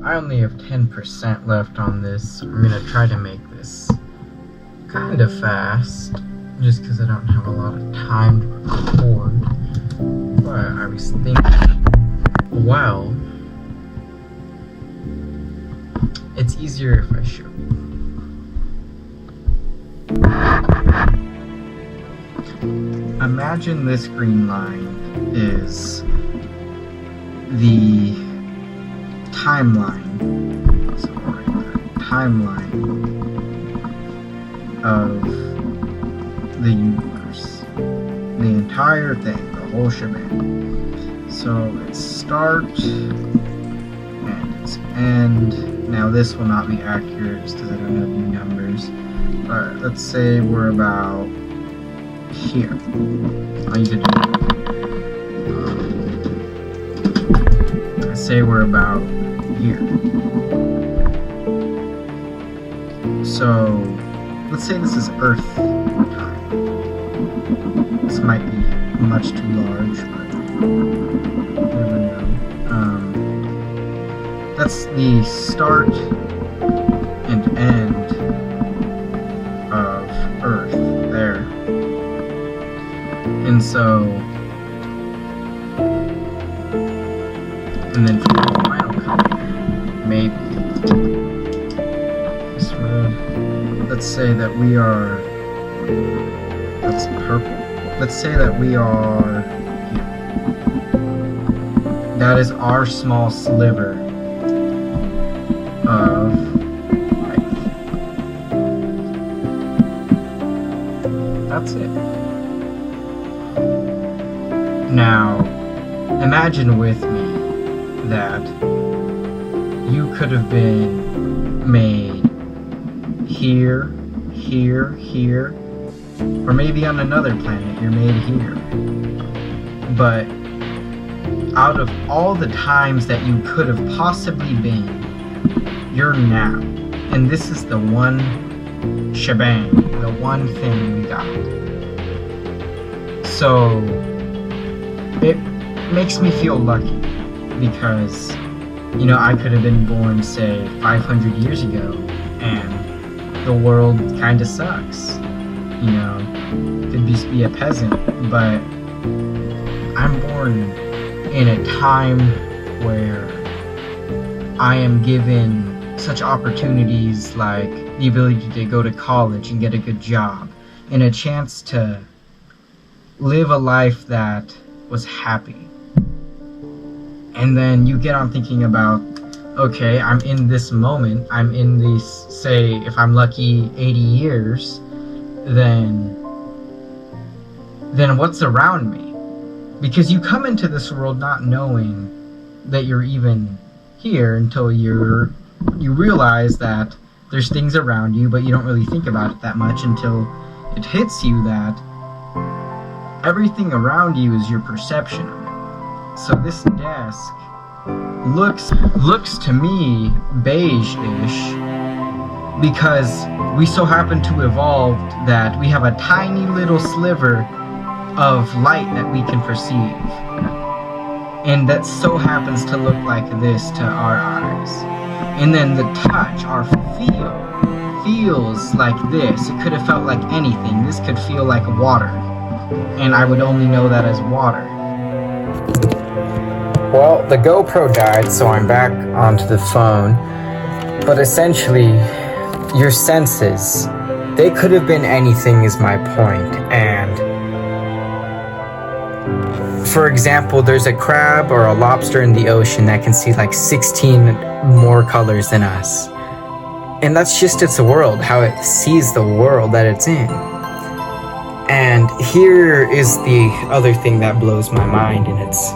I only have 10% left on this. I'm gonna try to make this kind of fast, just because I don't have a lot of time to record. But I was thinking, well, it's easier if I show you. Imagine this green line is the timeline, of the universe. The entire thing, the whole shebang. So it's start and it's end. Now this will not be accurate just because I don't have any numbers. But let's say we're about here. All you could do. Let's say we're about here. So let's say this is Earth time. This might be much too large, but you never know. That's the start and end of Earth there. And so, and then from the final color, maybe this red. Let's say that we are, that's purple. Let's say that we are here. That is our small sliver of life. That's it. Now, imagine with me that you could have been made here, here, or maybe on another planet you're made here. But out of all the times that you could have possibly been, you're now. And this is the one shebang, the one thing we got. So it makes me feel lucky because, you know, I could have been born, say, 500 years ago, and the world kind of sucks. You know, could just be a peasant, but I'm born in a time where I am given such opportunities like the ability to go to college and get a good job, and a chance to live a life that was happy. And then you get on thinking about, okay, I'm in this moment, I'm in these, say, if I'm lucky, 80 years, then what's around me? Because you come into this world not knowing that you're even here until you realize that there's things around you, but you don't really think about it that much until it hits you that everything around you is your perception of it. So this desk looks to me beige-ish because we so happen to evolve that we have a tiny little sliver of light that we can perceive, and that so happens to look like this to our eyes. And then the touch, our feel, feels like this. It could have felt like anything. This could feel like water, and I would only know that as water. Well, the GoPro died, so I'm back onto the phone. But essentially, your senses, they could have been anything is my point. And for example, there's a crab or a lobster in the ocean that can see like 16 more colors than us. And that's just its world, how it sees the world that it's in. And here is the other thing that blows my mind, and it's,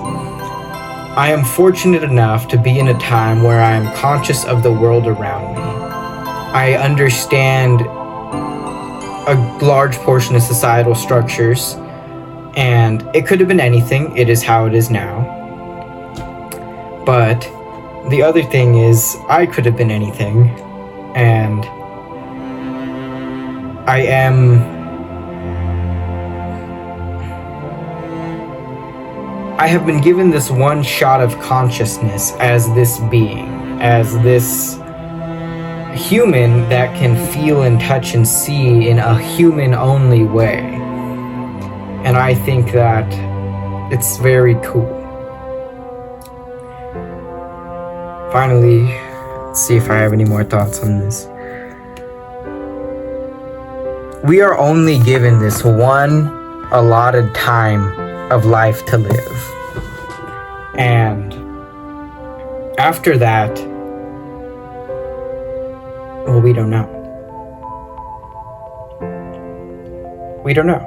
I am fortunate enough to be in a time where I am conscious of the world around me. I understand a large portion of societal structures, and it could have been anything. It is how it is now. But the other thing is, I could have been anything, and I have been given this one shot of consciousness as this being. as this human that can feel and touch and see in a human-only way. And I think that it's very cool. Finally, let's see if I have any more thoughts on this. We are only given this one allotted time of life to live. And after that, well, we don't know. We don't know.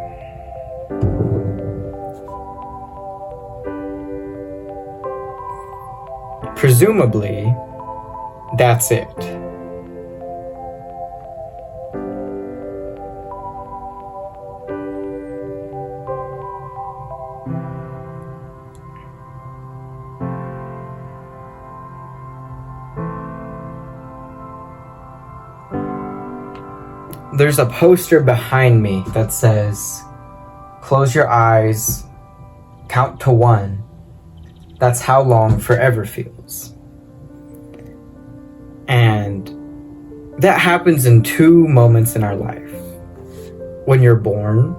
Presumably, that's it. There's a poster behind me that says, "Close your eyes, count to 1. That's how long forever feels." And that happens in 2 moments in our life. When you're born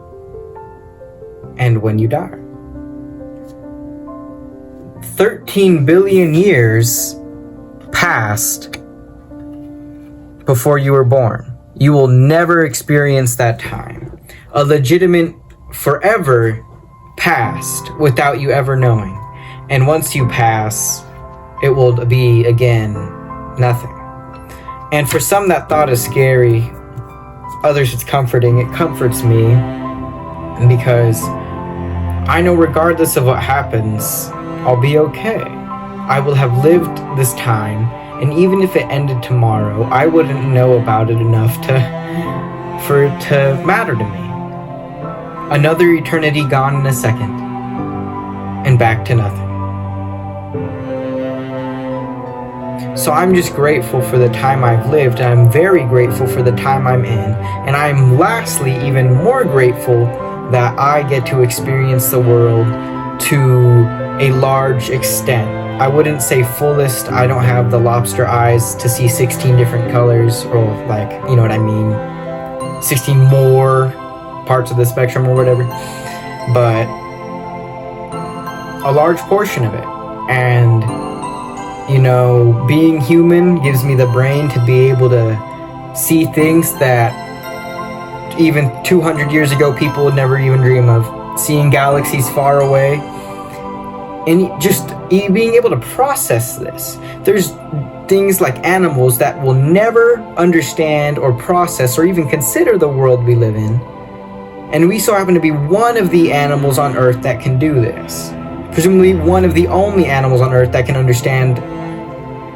and when you die. 13 billion years passed before you were born. You will never experience that time. A legitimate forever passed without you ever knowing. And once you pass, it will be, again, nothing. And for some, that thought is scary. Others, it's comforting. It comforts me. Because I know regardless of what happens, I'll be okay. I will have lived this time. And even if it ended tomorrow, I wouldn't know about it enough for it to matter to me. Another eternity gone in a second. And back to nothing. So I'm just grateful for the time I've lived, and I'm very grateful for the time I'm in. And I'm lastly even more grateful that I get to experience the world to a large extent. I wouldn't say fullest. I don't have the lobster eyes to see 16 different colors, or like, you know what I mean, 16 more parts of the spectrum or whatever. But a large portion of it. And you know, being human gives me the brain to be able to see things that even 200 years ago people would never even dream of. Seeing galaxies far away. And just being able to process this. There's things like animals that will never understand or process or even consider the world we live in. And we so happen to be one of the animals on Earth that can do this. Presumably one of the only animals on Earth that can understand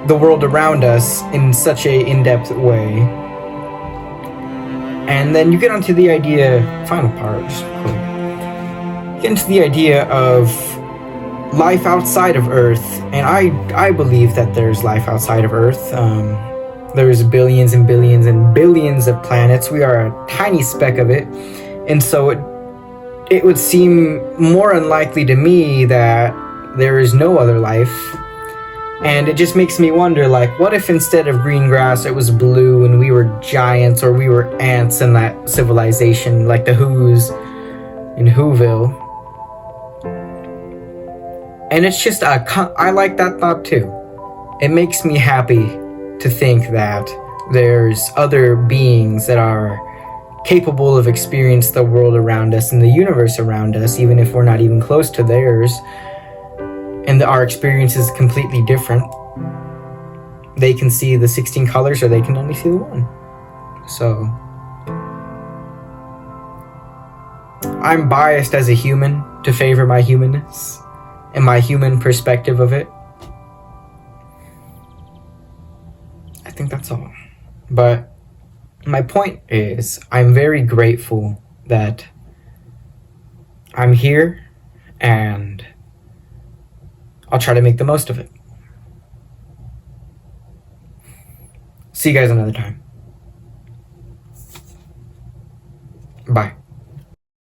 the world around us in such a in-depth way. And then you get onto the idea, final part, just quick. Get into the idea of life outside of Earth, and I believe that there's life outside of Earth. There's billions and billions and billions of planets. We are a tiny speck of it, and so it would seem more unlikely to me that there is no other life. And it just makes me wonder, like, what if instead of green grass it was blue and we were giants or we were ants in that civilization, like the Who's in Whoville? And it's just, I like that thought too. It makes me happy to think that there's other beings that are capable of experiencing the world around us and the universe around us, even if we're not even close to theirs. And our experience is completely different. They can see the 16 colors or they can only see the 1. So I'm biased as a human to favor my humanness and my human perspective of it. I think that's all. But my point is, I'm very grateful that I'm here, and I'll try to make the most of it. See you guys another time.